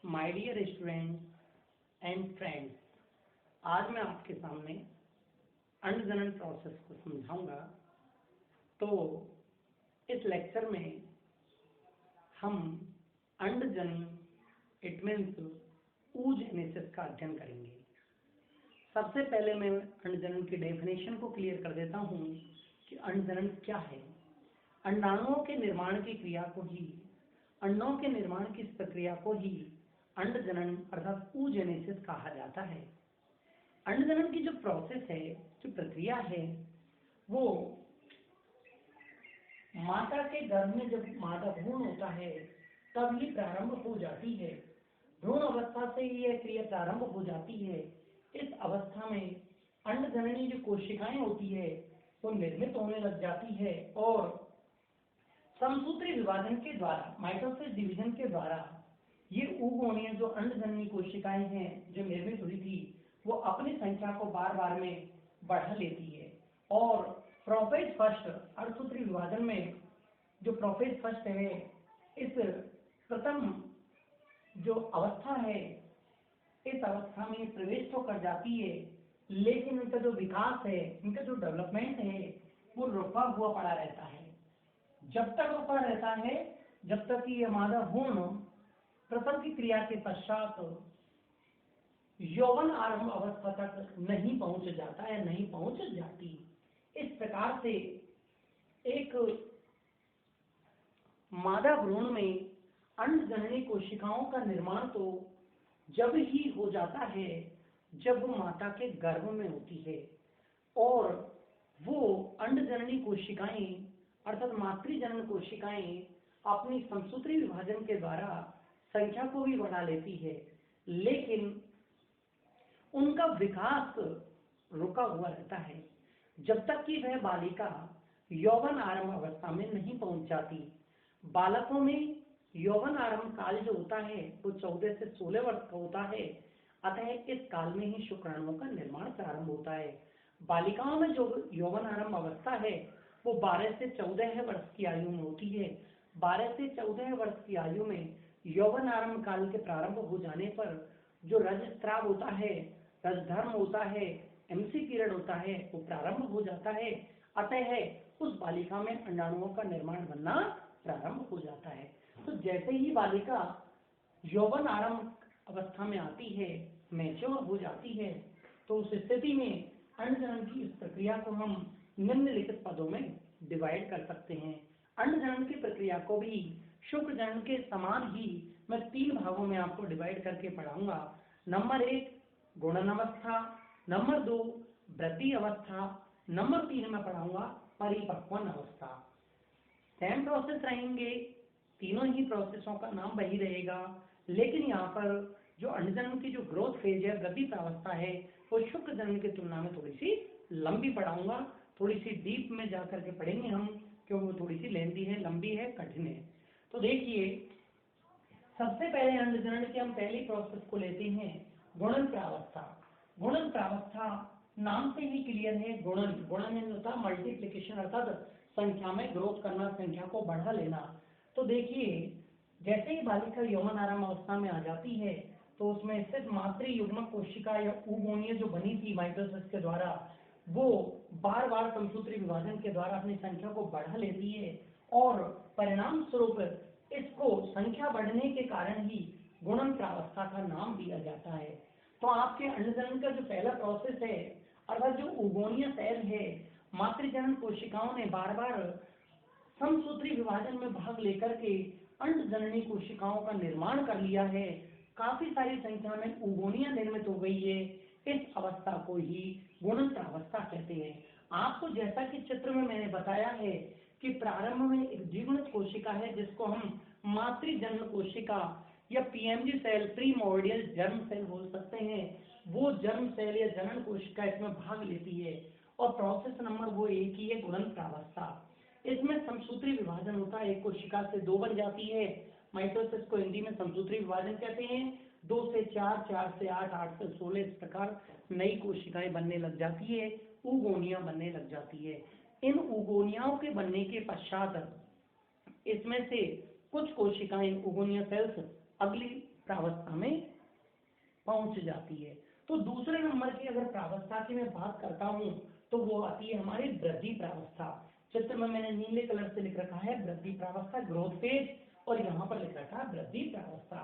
My dear students and friends, आज मैं आपके सामने अंडजनन प्रोसेस को समझाऊंगा। तो इस लेक्चर में हम अंडजनन इट मीन्स oogenesis का अध्ययन करेंगे। सबसे पहले मैं अंडजनन की डेफिनेशन को क्लियर कर देता हूँ कि अंडजनन क्या है। अंडाणुओं के निर्माण की क्रिया को ही अंडों के निर्माण की इस प्रक्रिया को ही अंडजनन अर्थात oogenesis कहा जाता है। अंडजनन की जो प्रोसेस है, जो प्रक्रिया है, वो माता के गर्भ में जब मादा भ्रूण होता है तब ही प्रारंभ हो जाती है। भ्रूण अवस्था से ही यह क्रिया प्रारंभ हो जाती है। इस अवस्था में अंडजननी जो कोशिकाएं होती है वो निर्मित होने लग जाती है और समसूत्री विभाजन के द्वारा, माइटोसिस डिवीजन के द्वारा ये oogonia जो अंडजननी कोशिकाएं हैं जो निर्मित हुई थी वो अपनी संख्या को बार बार में बढ़ा लेती है और प्रोफेज फर्स्ट अर्धसूत्री विभाजन में जो प्रोफेज फर्स्ट है, इस प्रथम जो अवस्था है, इस अवस्था में प्रवेश तो कर जाती है, लेकिन इनका जो विकास है, इनका जो डेवलपमेंट है वो रुका हुआ पड़ा रहता है। जब तक रुका रहता है जब तक कि यह मादा भ्रूण प्रसव की क्रिया के पश्चात यौवन आरंभ अवस्था तक नहीं पहुंच जाता है, नहीं पहुंच जाती। इस प्रकार से एक मादा भ्रूण में अंडजननी कोशिकाओं का निर्माण तो जब ही हो जाता है जब वो माता के गर्भ में होती है और वो अंडजननी कोशिकाएं अर्थात मातृजनन कोशिकाएं अपनी समसूत्री विभाजन के द्वारा संख्या को भी बढ़ा लेती है, लेकिन उनका विकास रुका हुआ रहता है जब तक कि वह बालिका यौवन आरंभ अवस्था में नहीं पहुंच जाती। बालकों में यौवन आरंभ काल जो होता है वो 14 से 16 वर्ष का होता है, अतः इस काल में ही शुक्राणुओं का निर्माण प्रारंभ होता है। बालिकाओं में जो यौवन आरंभ अवस्था है वो 12 से 14 वर्ष की आयु में होती है। 12 से 14 वर्ष की आयु में यौवन आरंभ काल के प्रारंभ हो जाने पर जो रजस्राव होता है, रजधर्म होता है, एमसी पीरियड होता है, वो प्रारंभ हो जाता है। अतः उस बालिका में अंडाणुओं का निर्माण बनना प्रारंभ हो जाता है। तो जैसे ही बालिका यौवन आरंभ अवस्था में आती है, मैच्योर हो जाती है, तो उस स्थिति में अंडजनन की इस प्रक्रिया को हम निम्नलिखित पदों में डिवाइड कर सकते हैं। अंडजनन की प्रक्रिया को भी शुक्रजनन के समान ही मैं 3 भागों में आपको डिवाइड करके पढ़ाऊंगा। नंबर 1 गुणन अवस्था, नंबर 2 वृद्धि अवस्था, नंबर 3 में पढ़ाऊंगा परिपक्वन अवस्था। सेम प्रोसेस रहेंगे, तीनों ही प्रोसेसों का नाम वही रहेगा, लेकिन यहाँ पर जो अंडजनन की जो ग्रोथ फेज है, वृद्धि अवस्था है, वो शुक्रजनन की तुलना में थोड़ी सी लंबी पढ़ाऊंगा। थोड़ी सी डीप में जाकर के पढ़ेंगे हम, क्योंकि वो थोड़ी सी लेंदी है, लंबी है, कठिन है। तो देखिए, सबसे पहले अंडजनन की हम पहली प्रोसेस को लेते हैं गुणन प्रावस्था। गुणन प्रावस्था नाम से ही क्लियर है, गुणन गुणन होता है मल्टीप्लीकेशन अर्थात संख्या में ग्रोथ करना, संख्या को बढ़ा लेना। तो देखिए, जैसे ही बालिका यौवन आरंभ अवस्था में आ जाती है तो उसमें स्थित मातृ युग्मक कोशिका या oogonia जो बनी थी माइटोसिस के द्वारा, वो बार बार समसूत्री विभाजन के द्वारा अपनी संख्या को बढ़ा लेती है और परिणाम स्वरूप इसको संख्या बढ़ने के कारण ही गुणन प्रावस्था का नाम दिया जाता है। तो आपके अंडजनन का जो पहला प्रोसेस है अर्थात जो oogonia सेल है, मातृजनन कोशिकाओं ने बार बार समसूत्री विभाजन में भाग लेकर के अंडजननी कोशिकाओं का निर्माण कर लिया है। काफी सारी संख्या में oogonia निर्मित हो गई है। इस अवस्था को ही गुणन प्रावस्था कहते हैं। आपको जैसा कि चित्र में मैंने बताया है कि प्रारंभ में एक द्विगुणित कोशिका है जिसको हम मातृजनन कोशिका या PMG cell, primordial germ cell बोल सकते हैं। वो जर्म सेल या जनन कोशिका इसमें भाग लेती है और प्रोसेस नंबर वो एक ही है, गुणन प्रावस्था। इसमें समसूत्री विभाजन होता है, एक कोशिका से 2 बन जाती है। माइटोसिस को हिंदी में समसूत्री विभाजन कहते हैं। 2 से 4, 4 से 8, 8 से 16, इस प्रकार नई कोशिकाएं बनने लग जाती है, oogonia बनने लग जाती है। इन oogonia के बनने के पश्चात इसमें से कुछ कोशिकाएं oogonia सेल्स अगली प्रावस्था में पहुंच जाती है। तो दूसरे नंबर की अगर प्रावस्था की मैं बात करता हूं तो वो आती है हमारी वृद्धि प्रावस्था। चित्र में मैंने नीले कलर से लिख रखा है वृद्धि प्रावस्था, ग्रोथ फेज, और यहाँ पर लिख रखा है वृद्धि प्रावस्था।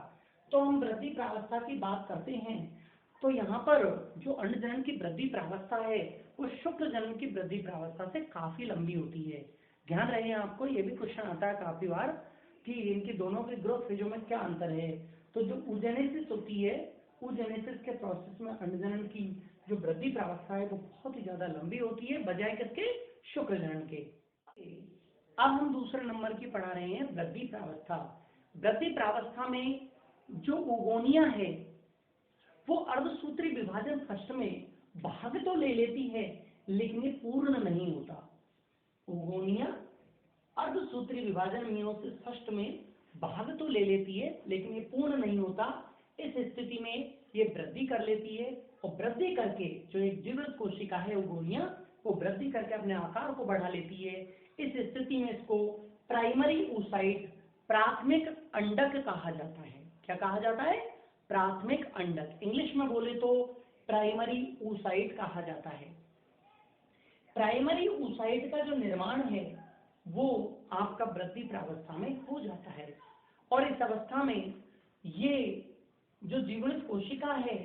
तो हम वृद्धि प्रावस्था की बात करते हैं तो यहाँ पर जो अंडजनन की वृद्धि प्रावस्था है वो शुक्र जनन की वृद्धि प्रावस्था से काफी लंबी होती है। ध्यान रहे आपको, ये भी क्वेश्चन आता है काफी बार कि इनकी दोनों के ग्रोथ फेजों में क्या अंतर है। तो जो oogenesis होती है, oogenesis के प्रोसेस में अंडजनन की जो वृद्धि प्रावस्था है वो बहुत ही ज्यादा लंबी होती है बजाय किसके, शुक्र जनन के। अब हम दूसरे नंबर की पढ़ा रहे हैं वृद्धि प्रावस्था। वृद्धि प्रावस्था में जो ओगोनिया है वो अर्धसूत्री विभाजन फर्स्ट में भाग तो ले लेती है लेकिन ये पूर्ण नहीं होता। ओगोनिया अर्धसूत्री विभाजन मियोसिस फर्स्ट में भाग तो ले लेती है लेकिन ये पूर्ण नहीं होता। इस स्थिति में ये वृद्धि कर लेती है और वृद्धि करके जो एक जीवित कोशिका है ओगोनिया वो वृद्धि करके अपने आकार को बढ़ा लेती है। इस स्थिति में इसको प्राइमरी oocyte, प्राथमिक अंडक कहा जाता है। क्या कहा जाता है, प्राथमिक अंडक। इंग्लिश में बोले तो प्राइमरी oocyte कहा जाता है। प्राइमरी oocyte का जो निर्माण है वो आपका वृद्धि प्रावस्था में हो जाता है और इस अवस्था में ये जो जीवनित कोशिका है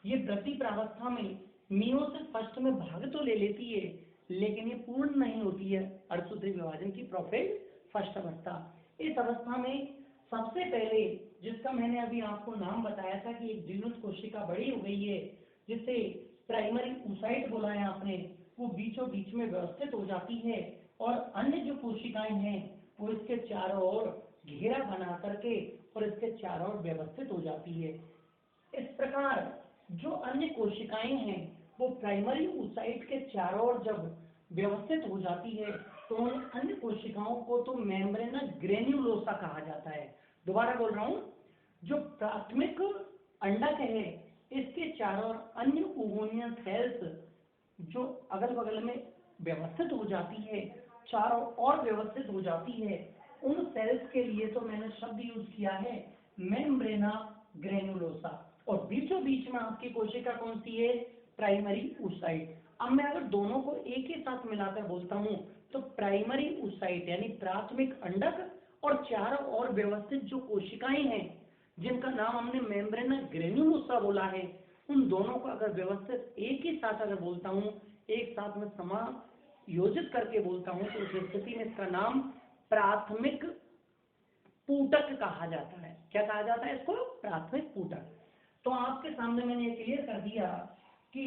ये वृद्धि प्रावस्था में मियोसिस फर्स्ट में भाग तो ले लेती है लेकिन ये पूर्ण नहीं होती है अर्धसूत्री विभाजन की प्रोफेज फर्स्ट अवस्था। इस अवस्था में सबसे पहले जिसका मैंने अभी आपको नाम बताया था कि एक जीवनित कोशिका बड़ी हो गई है जिसे प्राइमरी oocyte बोला है आपने, वो बीचों बीच में व्यवस्थित हो जाती है और अन्य जो कोशिकाएं हैं वो इसके चारों ओर घेरा बना करके और इसके चारों ओर व्यवस्थित हो जाती है। इस प्रकार जो अन्य कोशिकाएं हैं वो प्राइमरी oocyte के चारों ओर जब व्यवस्थित हो जाती है तो उन अन्य कोशिकाओं को तो मेम्ब्रेना ग्रेन्युलोसा कहा जाता है। दोबारा बोल रहा हूं, जो प्राथमिक अंडक है इसके चारों ओर अन्य ओगोनियल सेल्स जो अगल बगल में व्यवस्थित हो जाती है, चारों ओर व्यवस्थित हो जाती है, उन सेल्स के लिए तो मैंने शब्द यूज किया है मेम्ब्रेना ग्रेन्युलोसा। और बीचों बीच में आपकी कोशिका कौन सी है, प्राइमरी oocyte। अब मैं अगर दोनों को एक ही साथ मिलाकर बोलता हूं तो प्राइमरी oocyte यानी प्राथमिक अंडक और चारों ओर व्यवस्थित जो कोशिकाएं हैं जिनका नाम हमने मेम्ब्रेना ग्रेन्युलोसा बोला है, उन दोनों को अगर व्यवस्थित एक ही साथ अगर बोलता हूं, एक साथ में समायोजित करके बोलता हूं तो उस स्थिति में इसका नाम प्राथमिक पूटक कहा जाता है। क्या कहा जाता है इसको, प्राथमिक पूटक। तो आपके सामने मैंने ये क्लियर कर दिया कि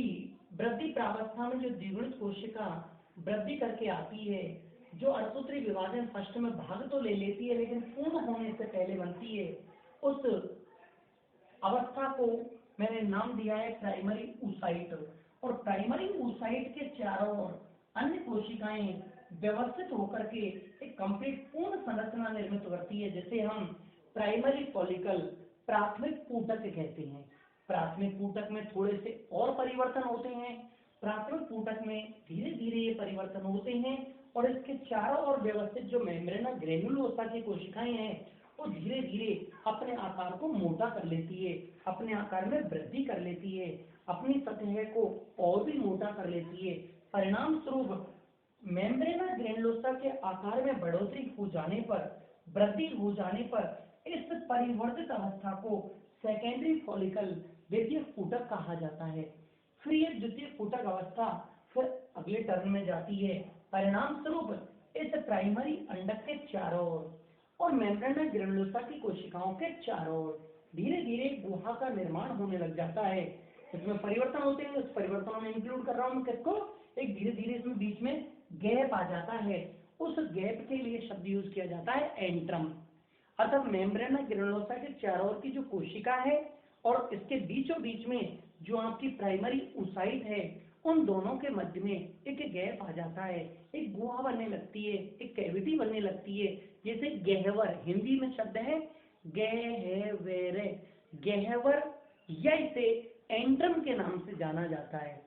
वृद्धि प्रावस्था में जो द्विगुणित कोशिका वृद्धि करके आती है, जो अर्धसूत्री विभाजन फर्स्ट में भाग तो ले लेती है लेकिन पूर्ण होने से पहले बनती है, उस अवस्था को मैंने नाम दिया है प्राइमरी oocyte। और प्राइमरी oocyte के चारों ओर अन्य कोशिकाएं व्यवस्थित होकर के एक कंप्लीट पूर्ण संरचना निर्मित करती है जिसे हम प्राइमरी फॉलिकल, प्राथमिक पूटक कहते हैं। प्राथमिक पूटक में थोड़े से और परिवर्तन होते हैं, प्राथमिक पूटक में धीरे धीरे ये परिवर्तन होते हैं और इसके चारों ओर व्यवस्थित जो मेम्ब्रेना ग्रेन्युलोसा की कोशिकाएं हैं वो धीरे धीरे अपने आकार को मोटा कर लेती है, अपने आकार में वृद्धि कर लेती है, अपनी सतह को और भी मोटा कर लेती है। परिणाम स्वरूप मेम्ब्रेना ग्रेन्युलोसा के आकार में बढ़ोतरी हो जाने पर, वृद्धि हो जाने पर इस परिवर्तित अवस्था को सेकेंडरी फॉलिकल, द्वितीय फूटक कहा जाता है। फिर ये द्वितीय फूटक अवस्था फिर अगले टर्न में जाती है। परिणाम स्वरूप इस प्राइमरी अंडक के चारों ओर और मेम्ब्रेना ग्रेन्युलोसा की कोशिकाओं के चारों ओर धीरे धीरे गुहा का निर्माण होने लग जाता है। इसमें परिवर्तन होते हैं, उस परिवर्तनों में इंक्लूड कर रहा हूँ किसको, एक धीरे धीरे इसमें बीच में गैप आ जाता है। उस गैप के लिए शब्द यूज किया जाता है एंट्रम। अर्थात मेम्ब्रेना ग्रेन्युलोसा के चारों ओर की जो कोशिका है और इसके बीचों बीच में जो आपकी प्राइमरी oocyte है, उन दोनों के मध्य में एक गैप आ जाता है, एक गुहा बनने लगती है, एक कैविटी बनने लगती है, जैसे गहवर, हिंदी में शब्द है गहवर, गहवर, या इसे एंट्रम के नाम से जाना जाता है।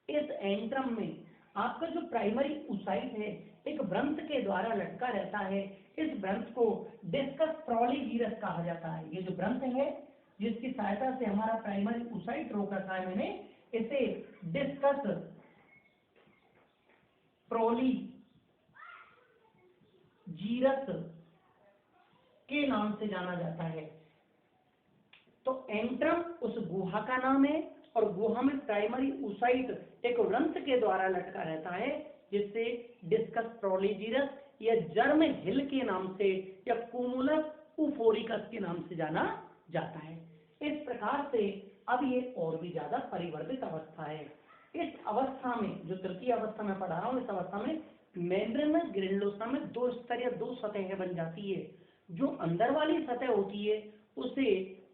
इस एंट्रम में आपका जो प्राइमरी oocyte है एक वृंत के द्वारा लटका रहता है। इस वृंत को डिस्कस प्रोलीजीरस कहा जाता है। ये जो वृंत है जिसकी सहायता से हमारा प्राइमरी ओसाइट रोक रखा है मैंने, इसे डिस्कस प्रोलीजीरस के नाम से जाना जाता है। तो एंट्रम उस गुहा का नाम है और गुहा में प्राइमरी ओसाइट एक वृंत के द्वारा लटका रहता है जिससे डिस्कस प्रोलीजीरस या जर्म हिल के नाम से या कुमुलस उफोरिकस के नाम से जाना जाता है। इस प्रकार से अब ये और भी ज्यादा परिवर्तित अवस्था है। इस अवस्था में जो तृतीय अवस्था में पढ़ा रहा हूँ, इस अवस्था में मेम्ब्रेन ग्रेनुलोसा में दो स्तर या दो सतहें बन जाती है। जो अंदर वाली सतह होती है उसे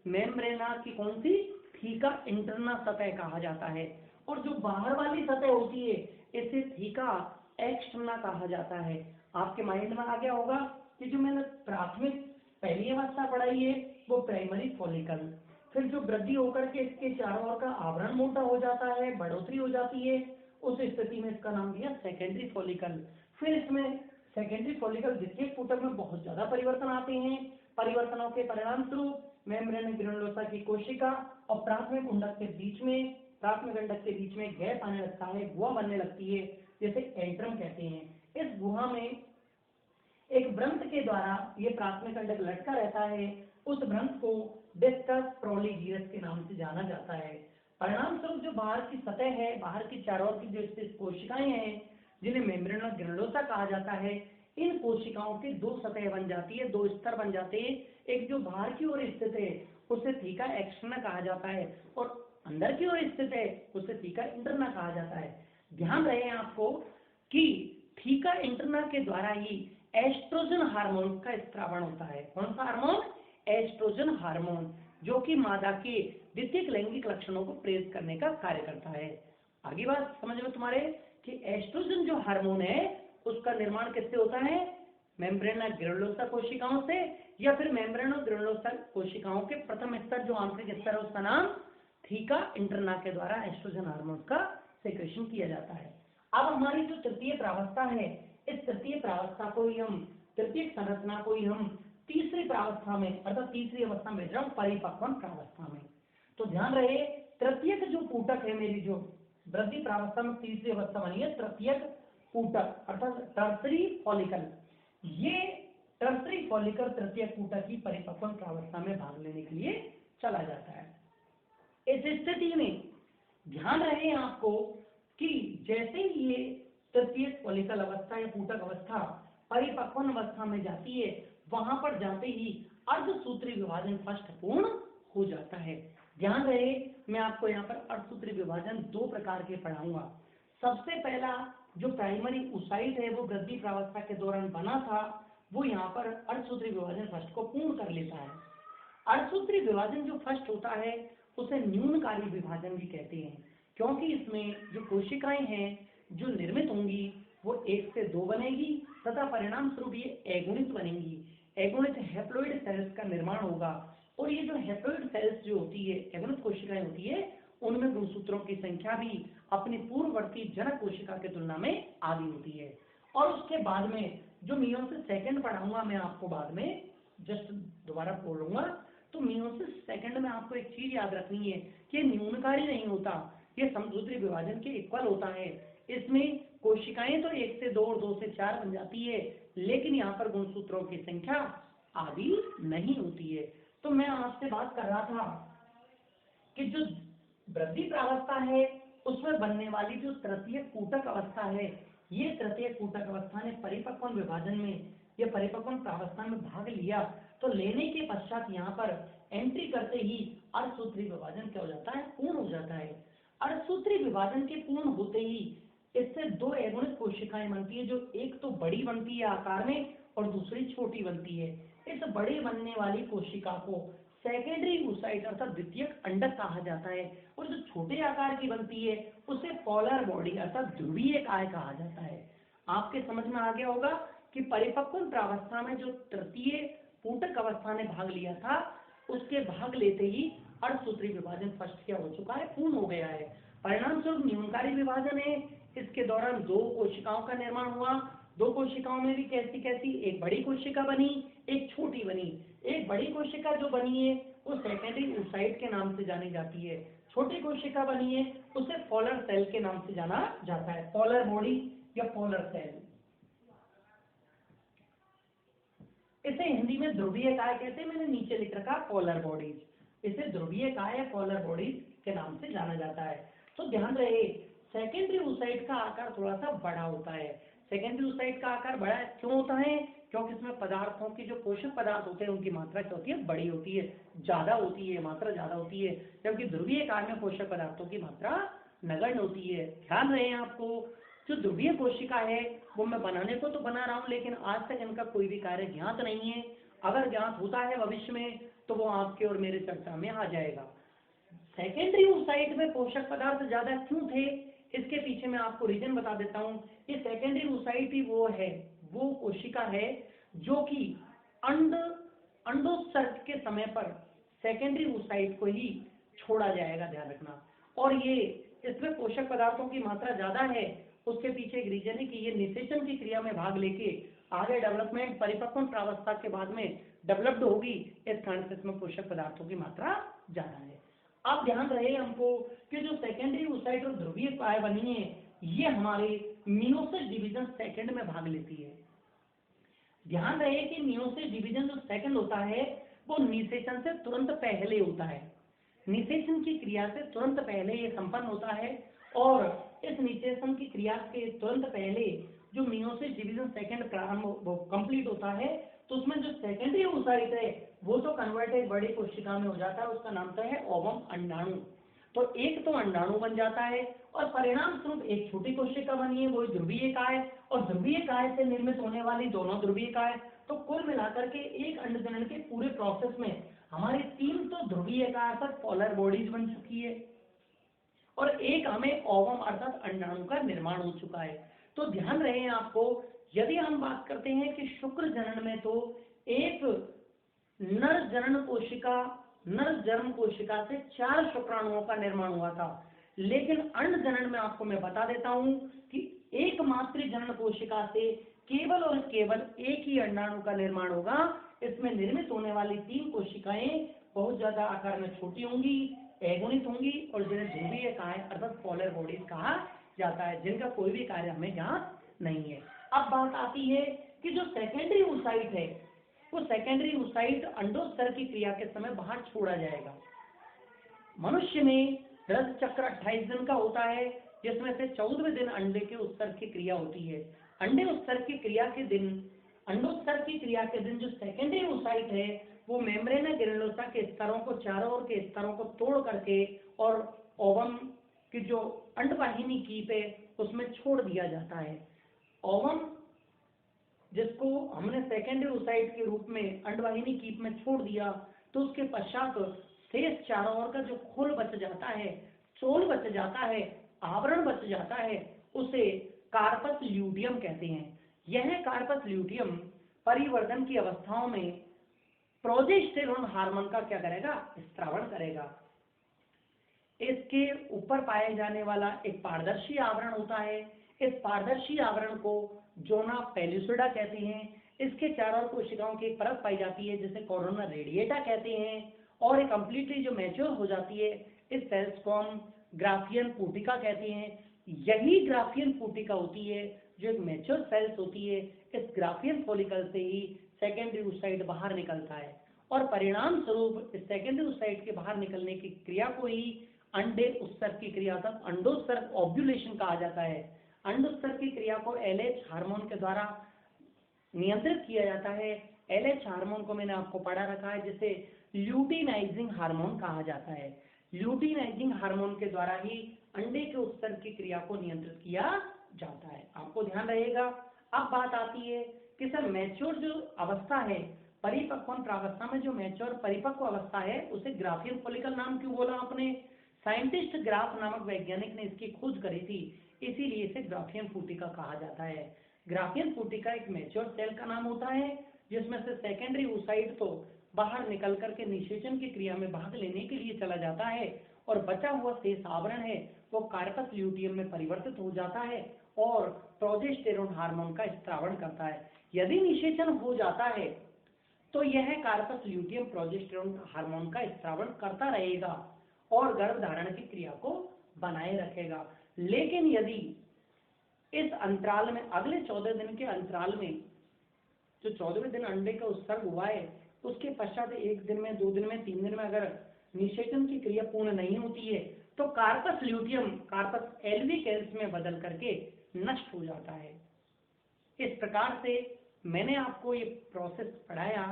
मेम्ब्रेना की कौन सी थीका इंटरना सतह कहा जाता है और जो बाहर वाली सतह होती है इसे थीका एक्सटर्ना कहा जाता है। आपके माइंड में आ गया होगा कि जो मैंने प्राथमिक पहली अवस्था पढ़ाई है वो प्राइमरी फॉलिकल, फिर जो वृद्धि होकर के इसके चारों ओर का आवरण मोटा हो जाता है, बढ़ोतरी हो जाती है, उस स्थिति में इसका नाम दिया सेकेंडरी फॉलिकल। फिर इसमें सेकेंडरी फॉलिकल द्वितीयक ऊतक में बहुत ज्यादा परिवर्तन आते हैं। परिवर्तनों के परिणाम स्वरूप मेम्ब्रेन ग्रेनुलोसा की कोशिका और प्राथमिक अंडक के बीच में गैप आने लगता है, गुहा बनने लगती है जिसे एंट्रम कहते हैं। इस गुहा में एक वृंत के द्वारा ये प्राथमिक अंडक लटका रहता है। उस वृंत को डिस्कस प्रोलीजीरस के नाम से जाना जाता है। परिणाम स्वरूप जो बाहर की सतह है, बाहर की चारों ओर की जो स्थित कोशिकाएं हैं जिन्हें मेम्ब्रेन ग्रेनुलोसा कहा जाता है, इन कोशिकाओं की दो सतह बन जाती है, दो स्तर बन जाते हैं। एक जो बाहर की ओर स्थित है उसे थीका एक्सटर्ना कहा जाता है और अंदर की ओर स्थित है उसे थीका इंटरना कहा जाता है। ध्यान रहे आपको कि थीका इंटरना के द्वारा ही एस्ट्रोजन हार्मोन का स्त्रावण होता है। कौन सा हार्मोन? एस्ट्रोजन हार्मोन, जो कि मादा के द्वितीयक लैंगिक लक्षणों को प्रेरित करने का कार्य करता है। आगे बात समझ में तुम्हारे कि एस्ट्रोजन जो हार्मोन है उसका निर्माण किससे होता है? मेम्ब्रेना ग्रेनुलोसा कोशिकाओं से, या फिर मेम्ब्रेना ग्रेनुलोसा कोशिकाओं के प्रथम स्तर जो आंतरिक स्तर है उसका नाम थीका इंटरना के द्वारा एस्ट्रोजन हार्मोन का सेक्रेशन किया जाता है। अब हमारी जो तृतीय प्रावस्था है, इस तृतीय प्रावस्था को ही हम तृतीय संरचना को ही हम तीसरी प्रावस्था में अर्थात तीसरी अवस्था में परिपक्वन प्रावस्था में। तो ध्यान रहे तृतीयक जो पूटक है मेरी जो वृद्धि प्रावस्था में तीसरी अवस्था बनी है तृतीयक पूटक अर्थात टर्सरी फॉलिकल। ये टर्सरी फॉलिकल तृतीय पूटक की परिपक्वन प्रावस्था में भाग लेने के लिए चला जाता है। इस स्थिति में ध्यान रहे आपको कि जैसे ही ये तृतीय फॉलिकल अवस्था या पूटक अवस्था परिपक्वन अवस्था में जाती है, वहां पर जाते ही अर्धसूत्री विभाजन फर्स्ट पूर्ण हो जाता है। ध्यान रहे मैं आपको यहाँ पर अर्धसूत्री विभाजन दो प्रकार के पढ़ाऊंगा। सबसे पहला जो प्राइमरी ओसाइट है वो वृद्धि प्रावस्था के दौरान बना था, वो यहाँ पर अर्धसूत्री विभाजन फर्स्ट को पूर्ण कर लेता है। अर्धसूत्री विभाजन जो फर्स्ट होता है उसे न्यूनकारी विभाजन भी कहते हैं, क्योंकि इसमें जो कोशिकाएं हैं जो निर्मित होंगी वो 1 से 2 बनेगी तथा परिणाम स्वरूप ये एगुणित बनेंगी। एगुणित हैप्लॉइड सेल्स का निर्माण होगा और ये जो हैप्लॉइड सेल्स जो होती है, एगुणित कोशिकाएं होती है, उनमें गुणसूत्रों की संख्या भी अपनी पूर्ववर्ती जनक कोशिका की तुलना में आधी होती है। और उसके बाद में जो मियोसिस सेकंड पढ़ाऊंगा मैं आपको बाद में, जस्ट दोबारा बोलूंगा, तो मियोसिस सेकंड में आपको एक चीज याद रखनी है कि न्यूनकारी नहीं होता, ये समसूत्री विभाजन के इक्वल होता है। इसमें कोशिकाएं तो 1 से 2 और 2 से 4 बन जाती है, लेकिन यहाँ पर गुणसूत्रों की संख्या आधी नहीं होती है। तो मैं आपसे बात कर रहा था कि जो वृद्धि प्रावस्था है उसमें बनने वाली जो तृतीय कूटक अवस्था है, ये तृतीय कूटक अवस्था ने परिपक्वन विभाजन में या परिपक्वन प्रावस्था में भाग लिया, तो लेने के पश्चात यहाँ पर एंट्री करते ही अर्धसूत्री विभाजन क्या हो जाता है? पूर्ण हो जाता है। अर्धसूत्री विभाजन के पूर्ण होते ही इससे 2 एगुणित कोशिकाएं बनती है, जो एक तो बड़ी बनती है आकार में और दूसरी छोटी बनती है। इस बड़ी बनने वाली कोशिका को सेकेंडरी ओसाइट अर्थात द्वितीयक अंडक कहा जाता है, और जो छोटे आकार की बनती है उसे पोलर बॉडी अर्थात ध्रुवीय काय कहा जाता है। आपके समझ में आ गया होगा कि परिपक्वन प्रावस्था में जो तृतीय पूटक अवस्था ने भाग लिया था, उसके भाग लेते ही अर्धसूत्री विभाजन फर्स्ट क्या हो चुका है? पूर्ण हो गया है। परिणाम स्वरूप न्यूनकारी विभाजन है, इसके दौरान 2 कोशिकाओं का निर्माण हुआ, दो कोशिकाओं में भी कैसी कैसी, एक बड़ी कोशिका बनी, एक छोटी बनी। एक बड़ी कोशिका जो बनी है वो सेकेंडरी oocyte के नाम से जानी जाती है, छोटी कोशिका बनी है उसे पोलर सेल के नाम से जाना जाता है, पोलर बॉडी या पोलर सेल। इसे हिंदी में ध्रुवीय काय कहते हैं, मैंने नीचे लिख रखा पोलर बॉडीज, इसे ध्रुवीय काय या पोलर बॉडीज के नाम से जाना जाता है। तो ध्यान रहे सेकेंडरी oocyte का आकार थोड़ा सा बड़ा होता है। सेकेंडरी oocyte का आकार बड़ा क्यों होता है? क्योंकि इसमें पदार्थों की जो पोषक पदार्थ होते हैं उनकी मात्रा क्या होती है, बड़ी होती है, ज्यादा होती है, मात्रा ज्यादा होती है, जबकि ध्रुवीय काय में पोषक पदार्थों की मात्रा नगण्य होती है। ध्यान रहे आपको जो ध्रुवीय कोशिका है वो मैं बनाने को तो बना रहा हूँ, लेकिन आज तक इनका कोई भी कार्य ज्ञात नहीं है। अगर ज्ञात होता है भविष्य में तो वो आपके और मेरे चर्चा में आ जाएगा। सेकेंडरी oocyte में पोषक पदार्थ ज्यादा क्यों थे, इसके पीछे मैं आपको रीजन बता देता हूँ। ये सेकेंडरी oocyte ही वो कोशिका है जो कि अंडोत्सर्ग के समय पर सेकेंडरी oocyte को ही छोड़ा जाएगा, ध्यान रखना। और ये इसमें पोषक पदार्थों की मात्रा ज्यादा है, उसके पीछे एक रीजन है कि ये निषेचन की क्रिया में भाग लेके आगे डेवलपमेंट परिपक्व प्रावस्था के बाद में डेवलप्ड होगी, इस कारण से इसमें पोषक पदार्थों की मात्रा ज्यादा है। अब ध्यान रहे हमको कि जो सेकेंडरी oocyte और ध्रुवीय काय बनी है ये हमारे मियोसिस डिवीजन सेकंड में भाग लेती है। ध्यान रहे कि मियोसिस डिवीजन जो सेकंड होता है वो निषेचन से तुरंत पहले होता है, निषेचन की क्रिया से तुरंत पहले ये संपन्न होता है। और इस निषेचन की क्रिया के तुरंत पहले जो मियोसिस डिवीजन सेकंड प्रारंभ कंप्लीट होता है तो उसमें जो सेकेंडरी oocyte है वो तो कन्वर्टेड बड़ी कोशिका में हो जाता है, उसका नाम तो है ओवम अंडाणु। तो एक तो अंडाणु बन जाता है और परिणाम स्वरूप एक छोटी कोशिका बनी है वो ध्रुवीय काय, और ध्रुवीय काय से निर्मित होने वाली दोनों ध्रुवीय काय। तो कुल मिलाकर के एक अंडजनन के पूरे प्रोसेस में हमारी 3 तो ध्रुवीय काय अर्थात पोलर बॉडीज बन चुकी है और एक हमें ओवम अर्थात अंडाणु का निर्माण हो चुका है। तो ध्यान रहे आपको, यदि हम बात करते हैं कि शुक्र जनन में तो एक नर जन्म कोशिका से 4 शुक्राणुओं का निर्माण हुआ था, लेकिन अंड जनन में आपको मैं बता देता हूं कि एकमात्र जनन कोशिका से केवल और केवल एक ही अंडाणु का निर्माण होगा। इसमें निर्मित होने वाली 3 कोशिकाएं बहुत ज्यादा आकार में छोटी होंगी, एगोनित होंगी और जिन्हें ध्रुवीय काय अर्थात पोलर बॉडीज कहा जाता है, जिनका कोई भी कार्य हमें ज्ञात नहीं है। अब बात आती है कि जो सेकेंडरी oocyte है वो सेकेंडरी oocyte अंडोत्सर्ग की क्रिया के समय बाहर छोड़ा जाएगा। मनुष्य में रस चक्र 28 दिन का होता है, जिसमें से 14वें दिन अंडे के उत्सर्ग की क्रिया होती है। अंडे उत्सर्ग की क्रिया के दिन, अंडोत्सर्ग की क्रिया के दिन जो सेकेंडरी oocyte है वो मेम्ब्रेना ग्रेनुलोसा के स्तरों को, चारों ओर के स्तरों को तोड़ करके और ओवम की जो अंडवाहिनी कीप है उसमें छोड़ दिया जाता है। ओवम जिसको हमने सेकेंडरी oocyte के रूप में अंडवाहिनी कीप में छोड़ दिया, तो उसके पश्चात शेष चारों ओर का जो खोल बच जाता है, चोल बच जाता है, आवरण बच जाता है, उसे कार्पस ल्यूटियम कहते हैं। यह कार्पस ल्यूटियम परिवर्तन की अवस्थाओं में प्रोजेस्टेरोन हार्मोन का क्या करेगा, स्त्रावण करेगा। इसके ऊपर पाए जाने वाला एक पारदर्शी आवरण होता है, इस पारदर्शी आवरण को जोना पेल्यूसिडा कहते हैं। इसके चारों कोशिकाओं की एक परत पाई जाती है जिसे कोरोना रेडिएटा कहते हैं, और ये कंप्लीटली जो मैच्योर हो जाती है इस सेल्स को हम ग्राफियन पुटिका कहते हैं। यही ग्राफियन पुटिका होती है जो एक मैच्योर सेल्स होती है, इस ग्राफियन फॉलिकल से ही सेकेंडरी oocyte बाहर निकलता है और परिणाम स्वरूप इस सेकेंडरी oocyte के बाहर निकलने की क्रिया को ही अंडे उत्सर्ग की क्रिया अर्थात अंडोत्सर्ग ओव्यूलेशन कहा जाता है। अंडोत्सर्ग की क्रिया को LH हार्मोन के द्वारा नियंत्रित किया जाता है। LH हार्मोन को मैंने आपको पढ़ा रखा है जिसे ल्यूटिनाइजिंग हार्मोन कहा जाता है। ल्यूटिनाइजिंग हार्मोन के द्वारा ही अंडे के उत्सर्ग की क्रिया को नियंत्रित किया जाता है, आपको ध्यान रहेगा। अब बात आती है कि सर मैच्योर जो अवस्था है, परिपक्व प्रावस्था में जो मैच्योर परिपक्व अवस्था है उसे ग्राफियन फॉलिकल नाम क्यों बोला आपने? साइंटिस्ट ग्राफ नामक वैज्ञानिक ने इसकी खोज करी थी, इसीलिए इसे ग्राफियन पुटिका कहा जाता है। ग्राफियन पुटिका एक मैच्योर सेल का नाम होता है जिसमें से सेकेंडरी oocyte तो बाहर निकल करके निषेचन की क्रिया में भाग लेने के लिए चला जाता है और बचा हुआ शेष आवरण है वो कार्पस ल्यूटियम में परिवर्तित हो जाता है और प्रोजेस्टेरोन हार्मोन का स्त्रावण करता है। यदि निषेचन हो जाता है तो यह कार्पस ल्यूटियम प्रोजेस्टेरोन हार्मोन का स्त्रावण करता रहेगा और गर्भधारण की क्रिया को बनाए रखेगा। लेकिन यदि इस अंतराल में, अगले 14 दिन के अंतराल में, जो 14वें दिन अंडे का उत्सर्ग हुआ है उसके पश्चात 1 दिन में, 2 दिन में, 3 दिन में अगर निषेचन की क्रिया पूर्ण नहीं होती है तो कार्पस ल्यूटियम कार्पस एल्विकैल्स में बदल करके नष्ट हो जाता है। इस प्रकार से मैंने आपको ये प्रोसेस पढ़ाया,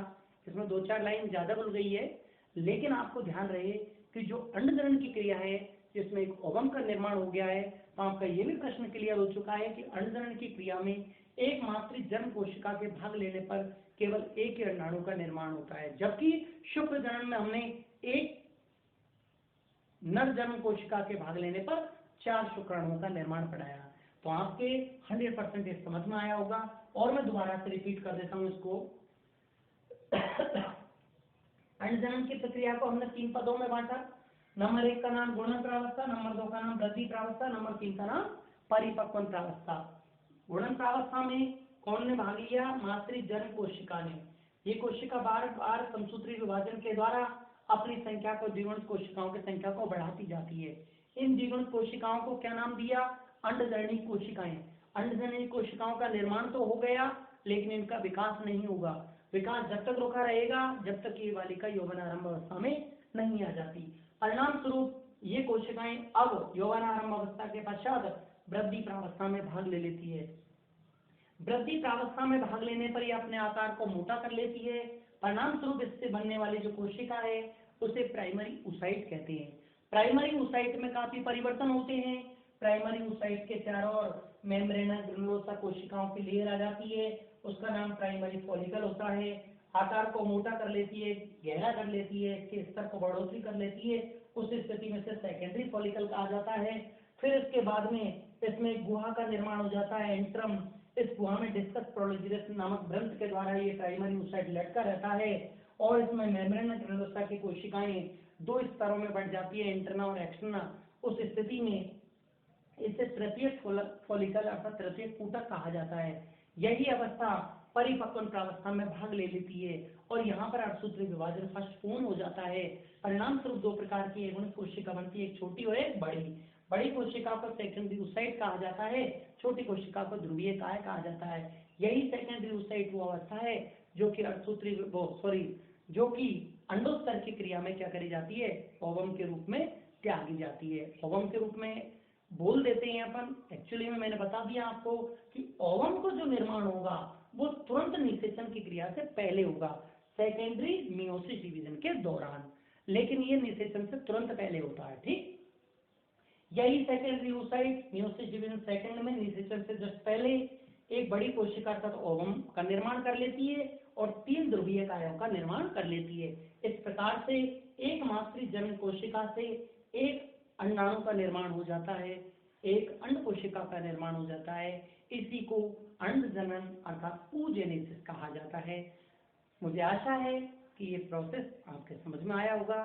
इसमें 2-4 लाइन ज्यादा बोल गई है, लेकिन आपको ध्यान रहे कि जो अंडजनन की क्रिया है जिसमें एक ओवम का निर्माण हो गया है, तो आपका ये भी प्रश्न क्लियर हो चुका है कि अंडजनन की क्रिया में एक मात्र जन्म कोशिका के भाग लेने पर केवल एक ही अंडाणु का निर्माण होता है, जबकि शुक्र जनन में हमने एक नर जन्म कोशिका के भाग लेने पर 4 शुक्राणुओं का निर्माण पढ़ाया। तो आपके 100% ये समझ में आया होगा। और मैं दोबारा से रिपीट कर देता हूं इसको। अंडजनन की प्रक्रिया को हमने 3 पदों में बांटा। नंबर 1 का नाम गुणन प्रावस्था, नंबर 2 का नाम वृद्धि प्रावस्था, नंबर 3 का नाम परिपक्वन प्रावस्था। गुणन प्रावस्था में कौन ने भाग लिया? मातृ जन्म कोशिका ने। ये कोशिका बार बार समसूत्री विभाजन के द्वारा अपनी संख्या को, द्विगुणित कोशिकाओं की संख्या को बढ़ाती जाती है। इन द्विगुणित कोशिकाओं को क्या नाम दिया? अंडजननी कोशिकाएं। अंडजननी कोशिकाओं का निर्माण तो हो गया लेकिन इनका विकास नहीं होगा। विकास जब तक रुका रहेगा जब तक ये बालिका यौवनारंभ अवस्था में नहीं आ जाती। परिणाम स्वरूप ये कोशिकाएं अब यौवनारंभ अवस्था के पश्चात वृद्धि प्रावस्था में भाग ले लेती है। वृद्धि प्रावस्था में भाग लेने पर ये अपने आकार को मोटा कर लेती है। परिणाम स्वरूप इससे बनने वाली जो कोशिका है उसे प्राइमरी ऊसाइट कहते हैं। प्राइमरी ऊसाइट में काफी परिवर्तन होते हैं। प्राइमरी ऊसाइट के चारों ओर मेम्ब्रेना ग्रेनुलोसा कोशिकाओं की लेयर आ जाती है, उसका नाम प्राइमरी फॉलिकल होता है। आकार को मोटा कर लेती है, गहरा कर लेती है, इसके स्तर को बढ़ोतरी कर लेती है, उस स्थिति में से सेकेंडरी फॉलिकल कहा जाता है। फिर इसके बाद में इसमें गुहा का निर्माण हो जाता है, एंट्रम। इस गुहा में डिस्कस प्रोलिजिरस नामक ग्रंथ के द्वारा ये प्राइमरी ऊसाइट लटका रहता है और इसमें मेम्ब्रेना ग्रेनुलोसा की कोशिकाएं 2 स्तरों में बढ़ जाती है, इंटरना और एक्सटर्ना। उस स्थिति में इसे तृतीयक फॉलिकल अर्थात तृतीयक कूटक कहा जाता है। यही अवस्था परिपक्वन प्रावस्था में भाग ले लेती है और यहाँ पर अर्धसूत्री विभाजन फर्स्ट पूर्ण हो जाता है। परिणाम स्वरूप 2 प्रकार की एगुणित कोशिका बनती है, एक छोटी और एक बड़ी। बड़ी कोशिका को सेकेंडरी ऊसाइट कहा जाता है, छोटी कोशिका को ध्रुवीय काय कहा जाता है। यही सेकेंडरी ऊसाइट वो अवस्था है जो कि अर्धसूत्री जो कि अंडोत्तर की क्रिया में क्या करी जाती है? ओवम के रूप में त्यागी जाती है। ओवम के रूप में बोल देते हैं अपन, एक्चुअली में मैंने बता दिया आपको कि ओवम को जो निर्माण होगा वो तुरंत निषेचन की क्रिया से पहले होगा, सेकेंडरी मियोसिस डिवीजन के दौरान, लेकिन ये निषेचन से तुरंत पहले होता है। ठीक, यही secondary oocyte meiosis division second में निषेचन से जस्ट पहले एक बड़ी कोशिका अर्थात ओवम का निर्माण कर लेती है और 3 ध्रुवीय कायों का निर्माण कर लेती है। इस प्रकार से एक मातृ जन्म कोशिका से एक अंडाणु का निर्माण हो जाता है, एक अंड कोशिका का निर्माण हो जाता है। इसी को अंडजनन अर्थात oogenesis कहा जाता है। मुझे आशा है कि ये प्रोसेस आपके समझ में आया होगा।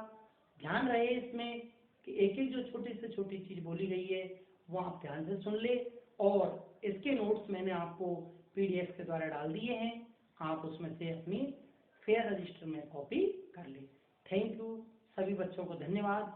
ध्यान रहे इसमें कि एक एक जो छोटी से छोटी चीज बोली गई है वो आप ध्यान से सुन ले, और इसके नोट्स मैंने आपको पीडीएफ के द्वारा डाल दिए हैं, आप उसमें से अपनी फेयर रजिस्टर में कॉपी कर ले। थैंक यू, सभी बच्चों को धन्यवाद।